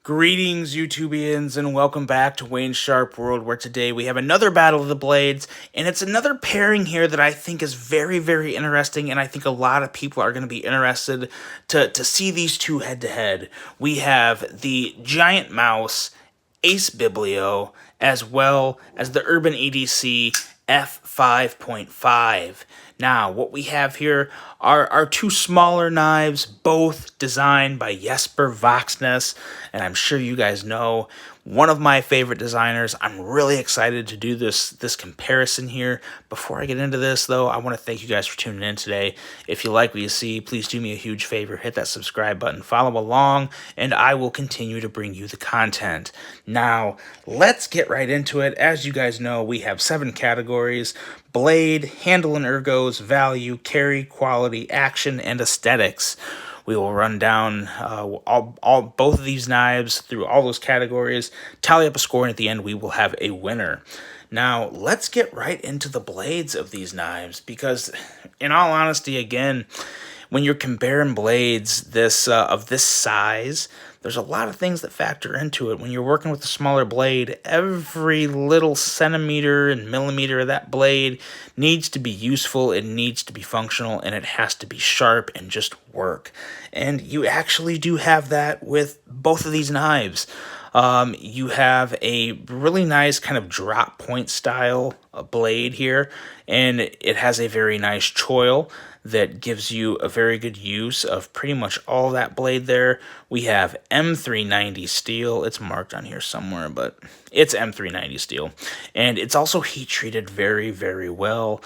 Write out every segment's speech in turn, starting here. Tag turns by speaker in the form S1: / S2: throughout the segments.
S1: Greetings, YouTubians, and welcome back to Wayne's Sharp World, where today we have another Battle of the Blades, and it's another pairing here that I think is very, very interesting, and I think a lot of people are going to be interested to see these two head-to-head. We have the Giant Mouse Ace Biblio, as well as the Urban EDC F5.5. Now, what we have here are two smaller knives, both designed by Jesper Voxness, and I'm sure you guys know one of my favorite designers. I'm really excited to do this comparison here. Before I get into this, though, I want to thank you guys for tuning in today. If you like what you see, please do me a huge favor. Hit that subscribe button, follow along, and I will continue to bring you the content. Now, let's get right into it. As you guys know, we have 7 categories: blade, handle and ergos, value, carry, quality, action, and aesthetics. We will run down both of these knives through all those categories, tally up a score, and at the end we will have a winner. Now, let's get right into the blades of these knives, because in all honesty, again, when you're comparing blades of this size, there's a lot of things that factor into it. When you're working with a smaller blade, every little centimeter and millimeter of that blade needs to be useful, it needs to be functional, and it has to be sharp and just work. And you actually do have that with both of these knives. You have a really nice kind of drop point style blade here, and it has a very nice choil that gives you a very good use of pretty much all that blade there. We have M390 Steel. It's marked on here somewhere, but it's M390 Steel. And it's also heat treated very, very well.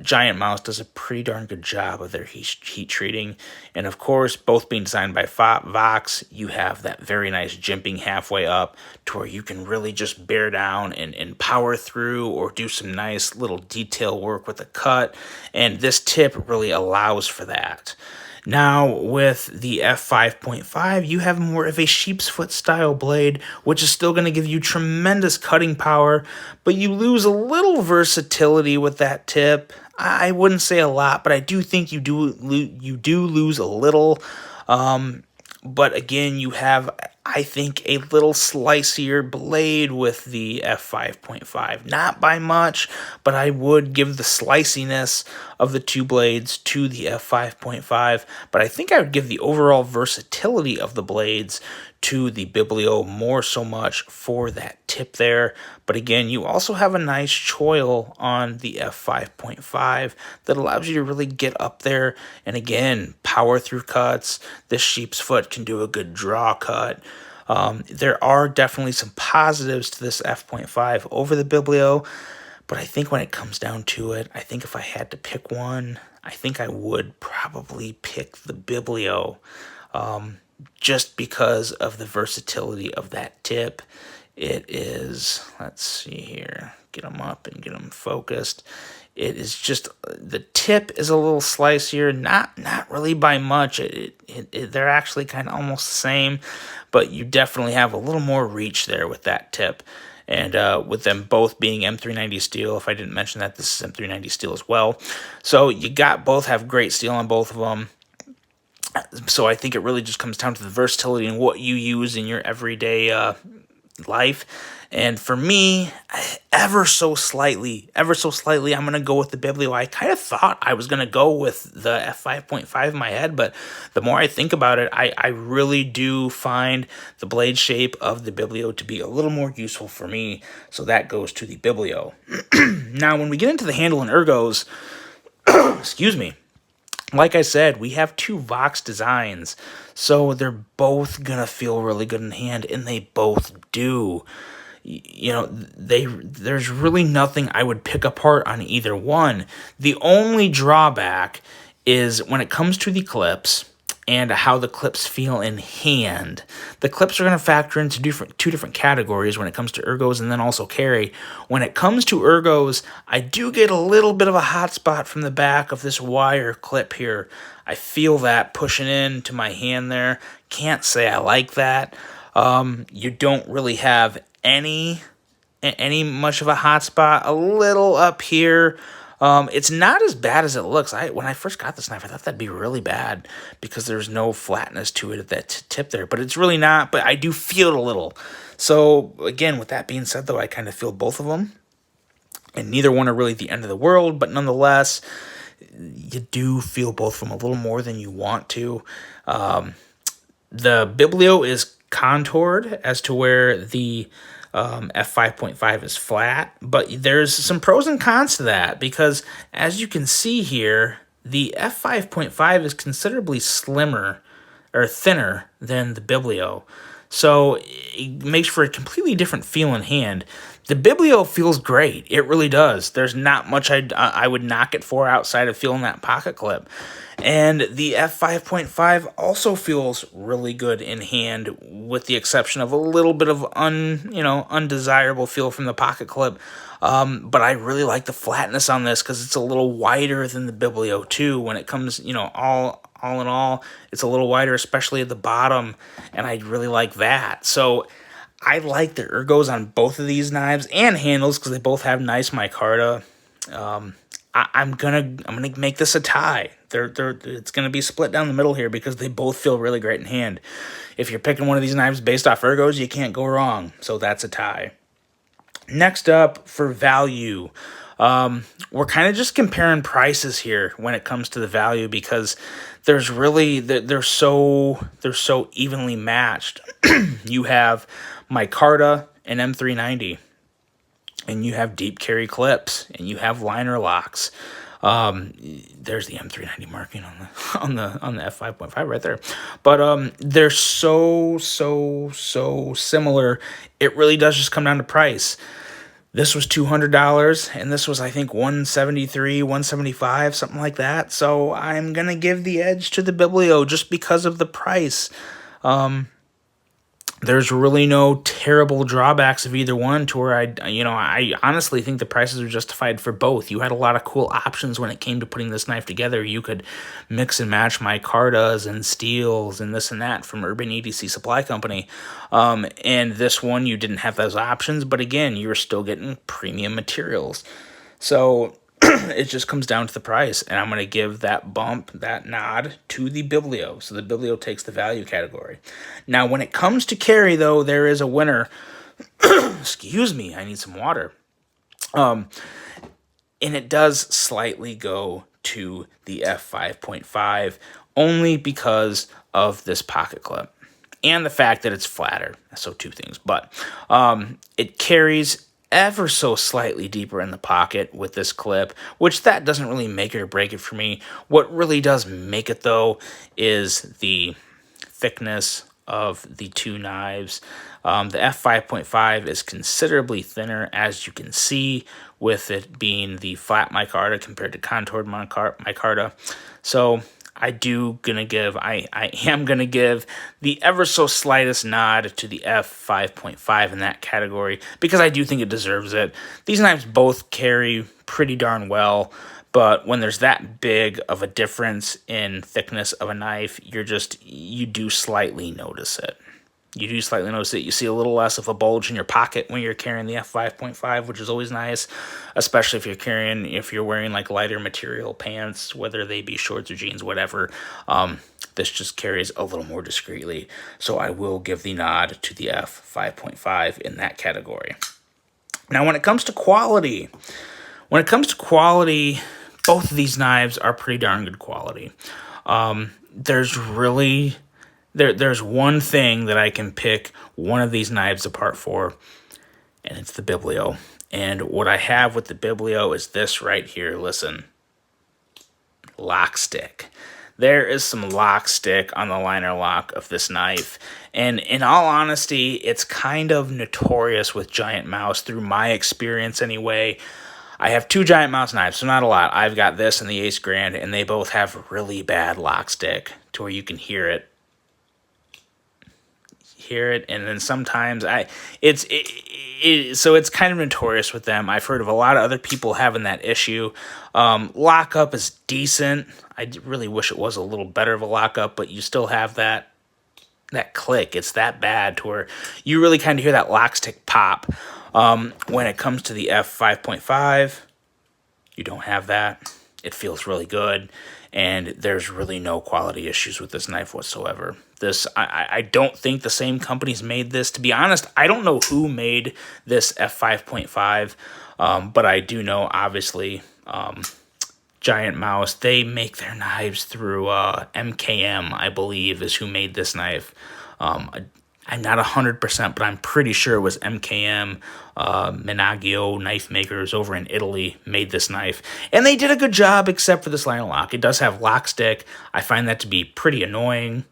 S1: Giant Mouse does a pretty darn good job of their heat treating. And of course, both being designed by Vox, you have that very nice jimping halfway up to where you can really just bear down and power through, or do some nice little detail work with the cut. And this tip really allows for that. Now, with the F5.5, you have more of a sheep's foot style blade, which is still going to give you tremendous cutting power, but you lose a little versatility with that tip. I wouldn't say a lot, but I do think you do lose a little. But again, you have, I think, a little slicier blade with the F5.5. Not by much, but I would give the sliciness of the two blades to the F5.5. But I think I would give the overall versatility of the blades to the Biblio more so much for that tip there. But again, you also have a nice choil on the F5.5 that allows you to really get up there and, again, power through cuts. This sheep's foot can do a good draw cut. There are definitely some positives to this F.5 over the Biblio, but I think when it comes down to it, I think if I had to pick one, I think I would probably pick the Biblio, just because of the versatility of that tip. It is, let's see here, get them up and get them focused. It is just, the tip is a little slicier, not really by much. They're actually kind of almost the same, but you definitely have a little more reach there with that tip. And with them both being M390 Steel, if I didn't mention that, this is M390 Steel as well. So you both have great steel on both of them. So I think it really just comes down to the versatility and what you use in your everyday life. And for me, ever so slightly, I'm going to go with the Biblio. I kind of thought I was going to go with the F5.5 in my head, but the more I think about it, I really do find the blade shape of the Biblio to be a little more useful for me. So that goes to the Biblio. Now, when we get into the handle and ergos, excuse me, like I said, we have two Vox designs, so they're both going to feel really good in hand, and they both do. You know, there's really nothing I would pick apart on either one. The only drawback is when it comes to the clips and how the clips feel in hand. The clips are going to factor into two different categories when it comes to ergos and then also carry. When it comes to ergos, I do get a little bit of a hot spot from the back of this wire clip here. I feel that pushing into my hand there. Can't say I like that. You don't really have any much of a hot spot. A little up here It's not as bad as it looks. When I first got this knife, I thought that'd be really bad because there's no flatness to it at that tip there, but it's really not, but I do feel it a little. So again, with that being said though, I kind of feel both of them, and neither one are really the end of the world, but nonetheless, you do feel both of them a little more than you want to. The Biblio is contoured as to where the F5.5 is flat, but there's some pros and cons to that because as you can see here, the F5.5 is considerably slimmer or thinner than the Biblio. So it makes for a completely different feel in hand. The Biblio feels great. It really does. There's not much I would knock it for outside of feeling that pocket clip. And the F5.5 also feels really good in hand, with the exception of a little bit of undesirable feel from the pocket clip. But I really like the flatness on this because it's a little wider than the Biblio too. When it comes, all in all, it's a little wider, especially at the bottom, and I really like that. So I like the ergos on both of these knives and handles because they both have nice micarta. I'm gonna make this a tie. It's gonna be split down the middle here because they both feel really great in hand. If you're picking one of these knives based off ergos, you can't go wrong. So that's a tie. Next up, for value, we're kind of just comparing prices here when it comes to the value because there's really they're so evenly matched. You have micarta and M390, and you have deep carry clips, and you have liner locks. There's the M390 marking on the F5.5 right there. But they're so similar. It really does just come down to price. This was $200, and this was, I think, $173, $175, something like that. So I'm going to give the edge to the Biblio just because of the price. There's really no terrible drawbacks of either one to where I honestly think the prices are justified for both. You had a lot of cool options when it came to putting this knife together. You could mix and match micartas and steels and this and that from Urban EDC Supply Company. And this one, you didn't have those options, but again, you were still getting premium materials. So it just comes down to the price, and I'm going to give that nod to the Biblio. So the Biblio takes the value category. Now, when it comes to carry, though, there is a winner. Excuse me, I need some water. And it does slightly go to the F5.5, only because of this pocket clip and the fact that it's flatter. So two things, but it carries ever so slightly deeper in the pocket with this clip, which that doesn't really make it or break it for me. What really does make it, though, is the thickness of the two knives. The F5.5 is considerably thinner, as you can see, with it being the flat micarta compared to contoured micarta. So I am gonna give the ever so slightest nod to the F5.5 in that category because I do think it deserves it. These knives both carry pretty darn well, but when there's that big of a difference in thickness of a knife, you do slightly notice it. You see a little less of a bulge in your pocket when you're carrying the F5.5, which is always nice, especially if you're wearing like lighter material pants, whether they be shorts or jeans, whatever. This just carries a little more discreetly. So I will give the nod to the F5.5 in that category. Now, when it comes to quality, both of these knives are pretty darn good quality. There's one thing that I can pick one of these knives apart for, and it's the Biblio. And what I have with the Biblio is this right here. Listen. Lock stick. There is some lock stick on the liner lock of this knife. And in all honesty, it's kind of notorious with Giant Mouse, through my experience anyway. I have two Giant Mouse knives, so not a lot. I've got this and the Ace Grand, and they both have really bad lock stick to where you can hear it. And then sometimes so it's kind of notorious with them. I've heard of a lot of other people having that issue. Lockup is decent. I really wish it was a little better of a lockup, but you still have that click. It's that bad to where you really kind of hear that lock stick pop. When it comes to the F5.5, you don't have that. It feels really good, and there's really no quality issues with this knife whatsoever. I don't think the same companies made this. To be honest, I don't know who made this F5.5, but I do know, obviously, Giant Mouse, they make their knives through MKM, I believe, is who made this knife. I'm not 100%, but I'm pretty sure it was MKM, Menagio knife makers over in Italy made this knife. And they did a good job, except for this line of lock. It does have lock stick. I find that to be pretty annoying.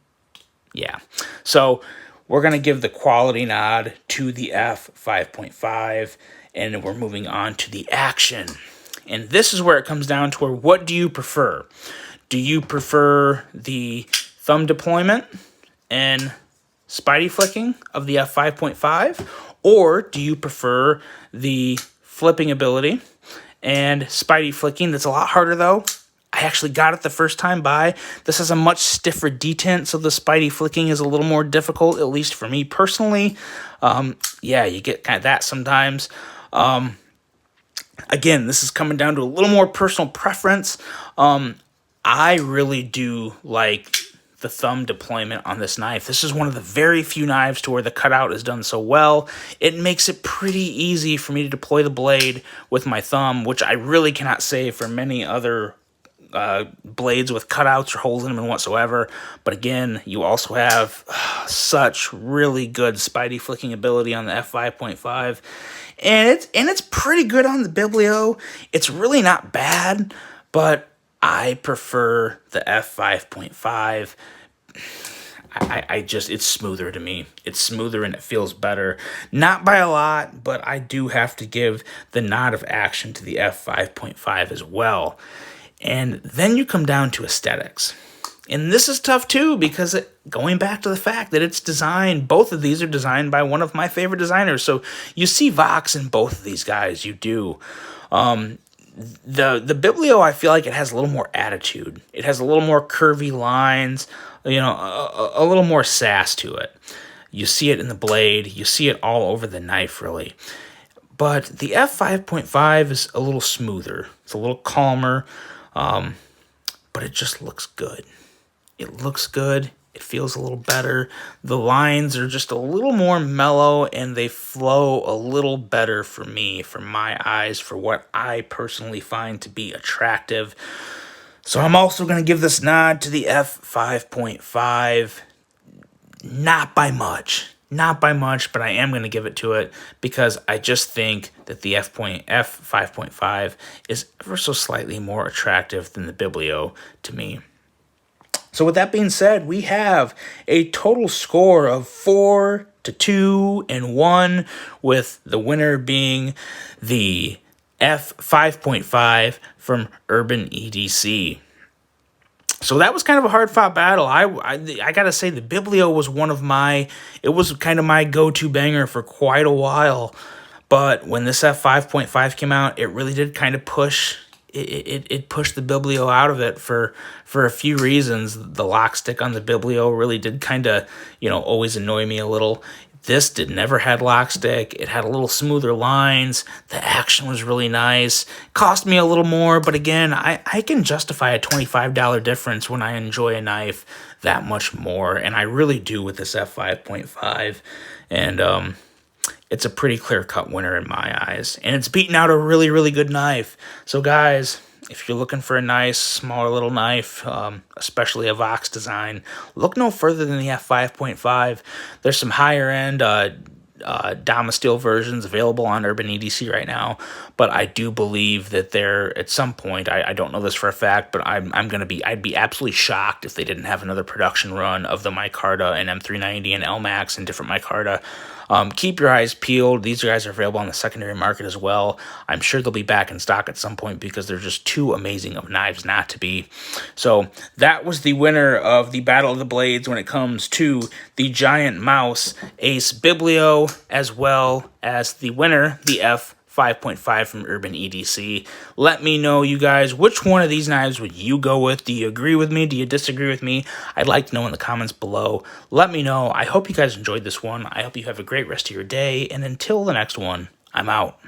S1: Yeah. So we're going to give the quality nod to the F5.5, and we're moving on to the action. And this is where it comes down to what do you prefer? Do you prefer the thumb deployment and Spidey flicking of the F5.5, or do you prefer the flipping ability and Spidey flicking? That's a lot harder, though. I actually got it the first time by. This has a much stiffer detent, so the Spidey flicking is a little more difficult, at least for me personally. Yeah, you get kind of that sometimes. Again, this is coming down to a little more personal preference. I really do like the thumb deployment on this knife. This is one of the very few knives to where the cutout is done so well. It makes it pretty easy for me to deploy the blade with my thumb, which I really cannot say for many other blades with cutouts or holes in them whatsoever. But again, you also have such really good Spidey flicking ability on the F5.5, and it's pretty good on the Biblio. It's really not bad, but I prefer the F5.5. It's smoother to me. It's smoother and it feels better. Not by a lot, but I do have to give the nod of action to the F5.5 as well. And then you come down to aesthetics. And this is tough too, because going back to the fact that it's designed, both of these are designed by one of my favorite designers. So you see Vox in both of these guys, you do. The Biblio, I feel like it has a little more attitude. It has a little more curvy lines, you know, a little more sass to it. You see it in the blade. You see it all over the knife, really. But the F5.5 is a little smoother. It's a little calmer, but it just looks good. It looks good. It feels a little better. The lines are just a little more mellow, and they flow a little better for me, for my eyes, for what I personally find to be attractive. So I'm also going to give this nod to the F5.5. Not by much. Not by much, but I am going to give it to it because I just think that the F5.5 is ever so slightly more attractive than the Biblio to me. So with that being said, we have a total score of 4-2 and 1, with the winner being the F5.5 from Urban EDC. So that was kind of a hard-fought battle. I gotta say, the Biblio was it was kind of my go-to banger for quite a while. But when this F5.5 came out, it really did kind of push. It pushed the Biblio out of it for a few reasons. The lock stick on the Biblio really did kind of, always annoy me a little. This never had lock stick. It had a little smoother lines. The action was really nice. Cost me a little more, but again, I can justify a $25 difference when I enjoy a knife that much more, and I really do with this F5.5. And it's a pretty clear-cut winner in my eyes. And it's beating out a really, really good knife. So, guys, if you're looking for a nice, smaller little knife, especially a Vox design, look no further than the F5.5. There's some higher-end Dama Steel versions available on Urban EDC right now. But I do believe that they're, at some point, I don't know this for a fact, but I'd be absolutely shocked if they didn't have another production run of the micarta and M390 and LMAX and different micarta. Keep your eyes peeled. These guys are available on the secondary market as well. I'm sure they'll be back in stock at some point because they're just too amazing of knives not to be. So that was the winner of the Battle of the Blades when it comes to the Giant Mouse Ace Biblio, as well as the winner, the F5.5 from Urban EDC. Let me know, you guys, which one of these knives would you go with? Do you agree with me? Do you disagree with me? I'd like to know in the comments below. Let me know. I hope you guys enjoyed this one. I hope you have a great rest of your day, and until the next one, I'm out.